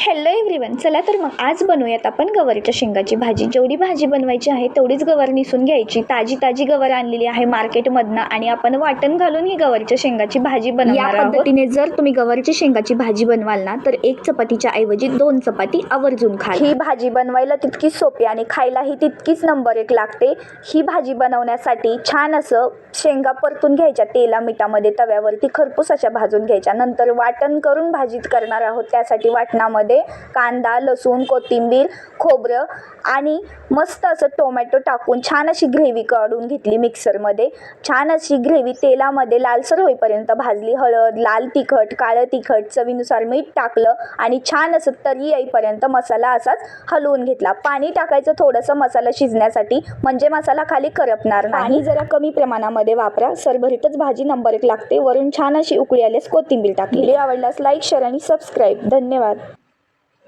Hello everyone, चला तर मग आज बनवूयात आपण गवारीच्या शेंगाची भाजी. जेवढी भाजी बनवायची आहे तेवढीच गवार निसून घ्यायची. ताजी गवार आणलेली आहे मार्केटमधनं आणि आपण वाटण घालून ही गवारीच्या शेंगाची भाजी बनवणार आहोत. या पद्धतीने जर तुम्ही गवारीच्या शेंगाची भाजी बनवाल ना तर एक चपातीच्या ऐवजी 2 चपाती आवर्जून खा. ही भाजी बनवायला तितकीच सोपी आणि खायलाही तितकीच नंबर 1 लागते. ही भाजी बनवण्यासाठी छान असं शेंगा परतून घ्यायच्या तेला मिठामध्ये तव्यावरती खरपूस अशा भाजून घ्यायच्या. नंतर वाटण करून भाजीत करणार आहोत. त्यासाठी वाटणामध्ये कांदा, लसूण, कोथिंबीर, खोबरं आणि मस्त असं टोमॅटो टाकून छान अशी ग्रेव्ही काढून घेतली मिक्सरमध्ये. छान अशी ग्रेव्ही तेलामध्ये लालसर होईपर्यंत भाजली. हळद, लाल तिखट, काळं तिखट, चवीनुसार मीठ टाकलं आणि छान असं तरी येईपर्यंत मसाला असाच हलवून घेतला. पाणी टाकायचं थोडंसं मसाला शिजण्यासाठी, म्हणजे मसाला खाली करपणार नाही. आणि जरा कमी प्रमाणामध्ये वापरा. सरभरीतच भाजी नंबर 1 लागते. वरून छान अशी उकळी आल्यास कोथिंबीर टाकली. व्हिडिओ आवडल्यास लाईक, शेअर आणि सबस्क्राईब. धन्यवाद.